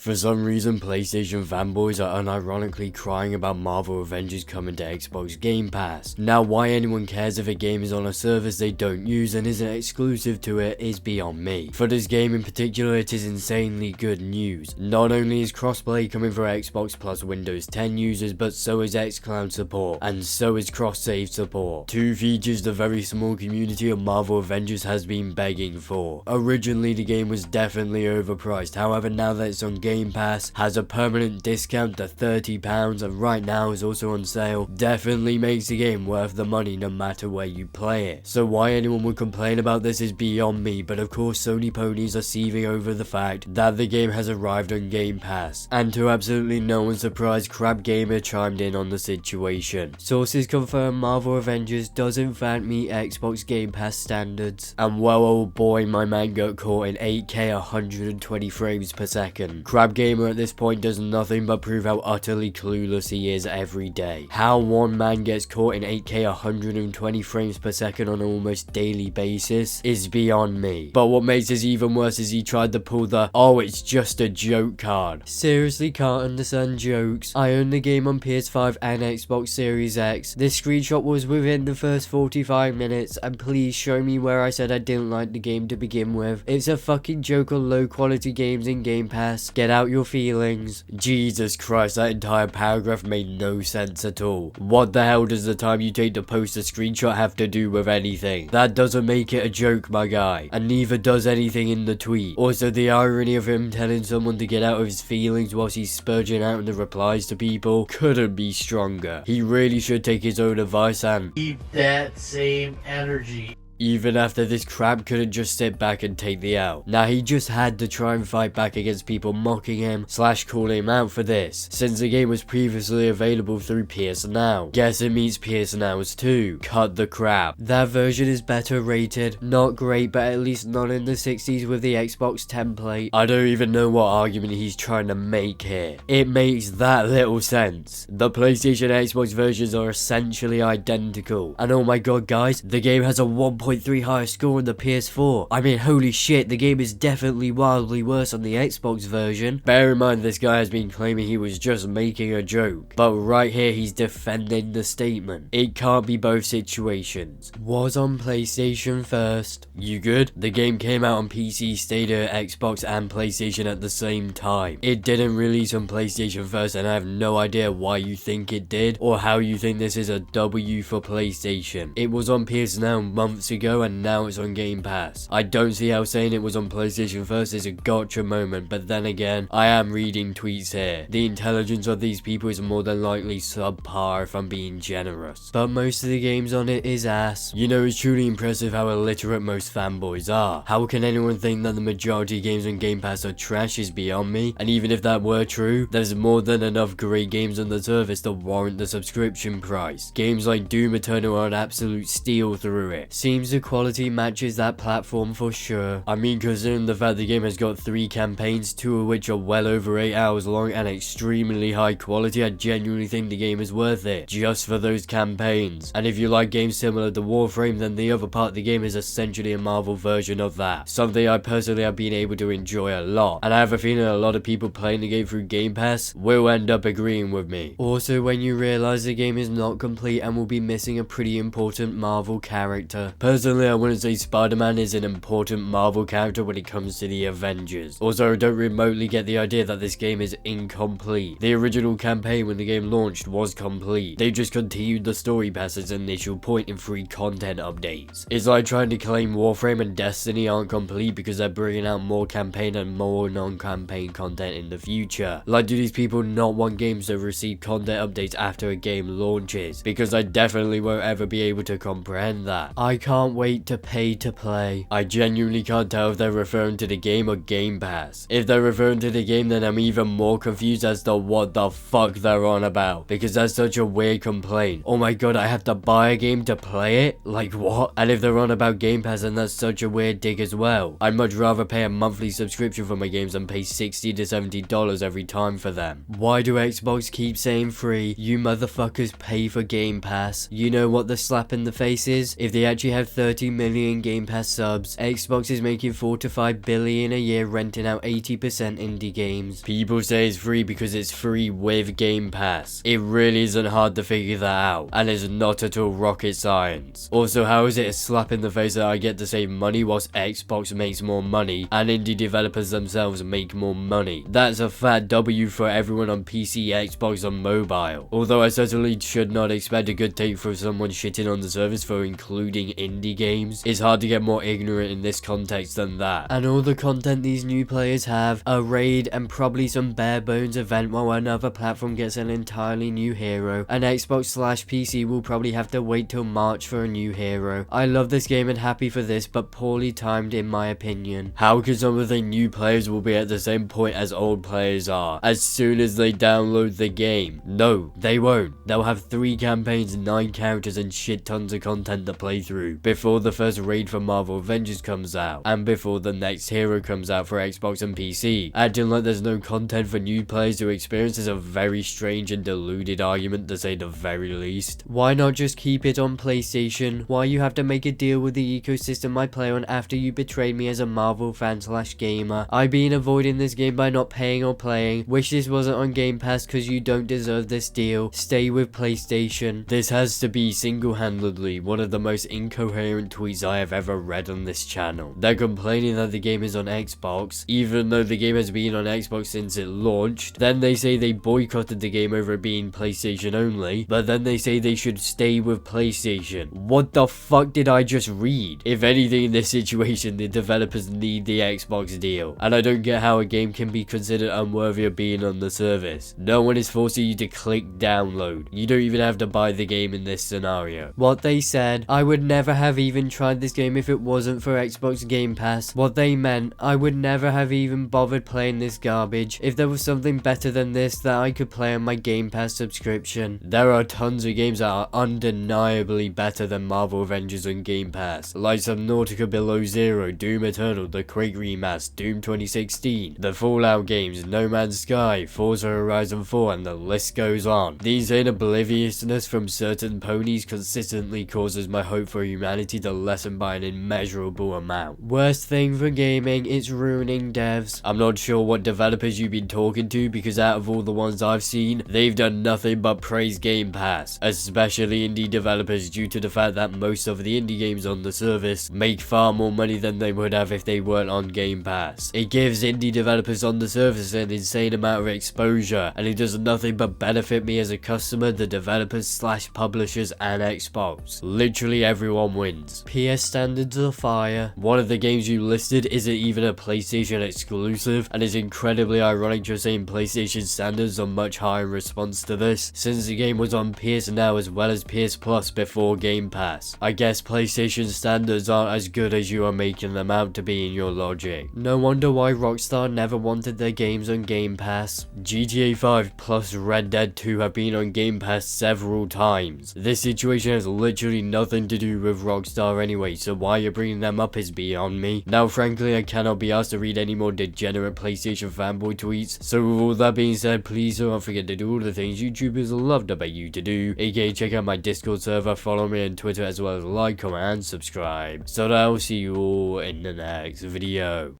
For some reason, PlayStation fanboys are unironically crying about Marvel Avengers coming to Xbox Game Pass. Now, why anyone cares if a game is on a service they don't use and isn't exclusive to it is beyond me. For this game in particular, it is insanely good news. Not only is crossplay coming for Xbox plus Windows 10 users, but so is xCloud support, and so is cross-save support. Two features the very small community of Marvel Avengers has been begging for. Originally, the game was definitely overpriced, however now that it's on Game Pass, has a permanent discount to £30 and right now is also on sale, definitely makes the game worth the money no matter where you play it. So why anyone would complain about this is beyond me, but of course Sony ponies are seething over the fact that the game has arrived on Game Pass, and to absolutely no one's surprise, Crab Gamer chimed in on the situation. Sources confirm Marvel Avengers does in fact meet Xbox Game Pass standards, and well, oh boy, my man got caught in 8K 120 frames per second. Crab Gamer at this point does nothing but prove how utterly clueless he is every day. How one man gets caught in 8K 120 frames per second on an almost daily basis is beyond me. But what makes this even worse is he tried to pull the "oh, it's just a joke" card. Seriously, can't understand jokes. I own the game on PS5 and Xbox Series X. This screenshot was within the first 45 minutes, and please show me where I said I didn't like the game to begin with. It's a fucking joke on low quality games in Game Pass. Get out your feelings. Jesus Christ, that entire paragraph made no sense at all. What the hell does the time you take to post a screenshot have to do with anything? That doesn't make it a joke, my guy, and neither does anything in the tweet. Also, the irony of him telling someone to get out of his feelings whilst he's spurging out in the replies to people couldn't be stronger. He really should take his own advice and keep that same energy. Even after this crab couldn't just sit back and take the L. Now he just had to try and fight back against people mocking him / calling him out for this, since the game was previously available through PS Now. Guess it meets PS Now's too. Cut the crap. That version is better rated, not great, but at least not in the 60s with the Xbox template. I don't even know what argument he's trying to make here. It makes that little sense. The PlayStation and Xbox versions are essentially identical, and oh my god guys, the game has a 1.3 higher score on the PS4. I mean, holy shit, the game is definitely wildly worse on the Xbox version. Bear in mind this guy has been claiming he was just making a joke, but right here he's defending the statement. It can't be both situations. Was on PlayStation first. You good? The game came out on PC, Stadia, Xbox and PlayStation at the same time. It didn't release on PlayStation first, and I have no idea why you think it did or how you think this is a W for PlayStation. It was on PS Now months ago and now it's on Game Pass. I don't see how saying it was on PlayStation first is a gotcha moment, but then again, I am reading tweets here. The intelligence of these people is more than likely subpar if I'm being generous. But most of the games on it is ass. You know, it's truly impressive how illiterate most fanboys are. How can anyone think that the majority of games on Game Pass are trash is beyond me, and even if that were true, there's more than enough great games on the service to warrant the subscription price. Games like Doom Eternal are an absolute steal through it. Seems the quality matches that platform for sure. I mean, considering the fact the game has got 3 campaigns, 2 of which are well over 8 hours long and extremely high quality, I genuinely think the game is worth it, just for those campaigns. And if you like games similar to Warframe, then the other part of the game is essentially a Marvel version of that. Something I personally have been able to enjoy a lot, and I have a feeling a lot of people playing the game through Game Pass will end up agreeing with me. Also, when you realize the game is not complete and will be missing a pretty important Marvel character. Personally, I wouldn't say Spider-Man is an important Marvel character when it comes to the Avengers. Also, I don't remotely get the idea that this game is incomplete. The original campaign when the game launched was complete. They just continued the story past its initial point in 3 content updates. It's like trying to claim Warframe and Destiny aren't complete because they're bringing out more campaign and more non-campaign content in the future. Like, do these people not want games to receive content updates after a game launches? Because I definitely won't ever be able to comprehend that. I can't wait to pay to play. I genuinely can't tell if they're referring to the game or Game Pass. If they're referring to the game, then I'm even more confused as to what the fuck they're on about, because that's such a weird complaint. Oh my god, I have to buy a game to play it? Like what? And if they're on about Game Pass, then that's such a weird dig as well. I'd much rather pay a monthly subscription for my games than pay $60 to $70 every time for them. Why do Xbox keep saying free? You motherfuckers pay for Game Pass. You know what the slap in the face is? If they actually have 30 million Game Pass subs. Xbox is making 4 to 5 billion a year renting out 80% indie games. People say it's free because it's free with Game Pass. It really isn't hard to figure that out, and it's not at all rocket science. Also, how is it a slap in the face that I get to save money whilst Xbox makes more money and indie developers themselves make more money? That's a fat W for everyone on PC, Xbox and mobile. Although I certainly should not expect a good take from someone shitting on the service for including indie games. It's hard to get more ignorant in this context than that. And all the content these new players have, a raid and probably some bare bones event while another platform gets an entirely new hero. And Xbox/PC will probably have to wait till March for a new hero. I love this game and happy for this, but poorly timed in my opinion. How can some of the new players will be at the same point as old players are as soon as they download the game? No, they won't. They'll have 3 campaigns, 9 characters and shit tons of content to play through before the first raid for Marvel Avengers comes out and before the next hero comes out for Xbox and PC. Acting like there's no content for new players to experience is a very strange and deluded argument to say the very least. Why not just keep it on PlayStation? Why you have to make a deal with the ecosystem I play on after you betrayed me as a Marvel fan/gamer? I've been avoiding this game by not paying or playing. Wish this wasn't on Game Pass cause you don't deserve this deal. Stay with PlayStation. This has to be single-handedly one of the most incoherent tweets I have ever read on this channel. They're complaining that the game is on Xbox, even though the game has been on Xbox since it launched. Then they say they boycotted the game over it being PlayStation only, but then they say they should stay with PlayStation. What the fuck did I just read? If anything in this situation, the developers need the Xbox deal, and I don't get how a game can be considered unworthy of being on the service. No one is forcing you to click download. You don't even have to buy the game in this scenario. What they said, I would never have even tried this game if it wasn't for Xbox Game Pass. What they meant, I would never have even bothered playing this garbage if there was something better than this that I could play on my Game Pass subscription. There are tons of games that are undeniably better than Marvel Avengers on Game Pass, like Subnautica Below Zero, Doom Eternal, the Quake Remaster, Doom 2016, the Fallout games, No Man's Sky, Forza Horizon 4, and the list goes on. The insane obliviousness from certain ponies consistently causes my hope for humanity to lessen by an immeasurable amount. Worst thing for gaming, it's ruining devs. I'm not sure what developers you've been talking to, because out of all the ones I've seen, they've done nothing but praise Game Pass, especially indie developers, due to the fact that most of the indie games on the service make far more money than they would have if they weren't on Game Pass. It gives indie developers on the service an insane amount of exposure, and it does nothing but benefit me as a customer, the developers/publishers, and Xbox. Literally everyone wins. PS standards are fire. One of the games you listed isn't even a PlayStation exclusive, and it's incredibly ironic you're saying PlayStation standards are much higher in response to this, since the game was on PS Now as well as PS Plus before Game Pass. I guess PlayStation standards aren't as good as you are making them out to be in your logic. No wonder why Rockstar never wanted their games on Game Pass. GTA 5 plus Red Dead 2 have been on Game Pass several times. This situation has literally nothing to do with Rockstar anyway, so why you're bringing them up is beyond me. Now frankly I cannot be asked to read any more degenerate PlayStation fanboy tweets, so with all that being said, please don't forget to do all the things YouTubers love to bet you to do, aka check out my Discord server, follow me on Twitter, as well as like, comment and subscribe. So that I will see you all in the next video.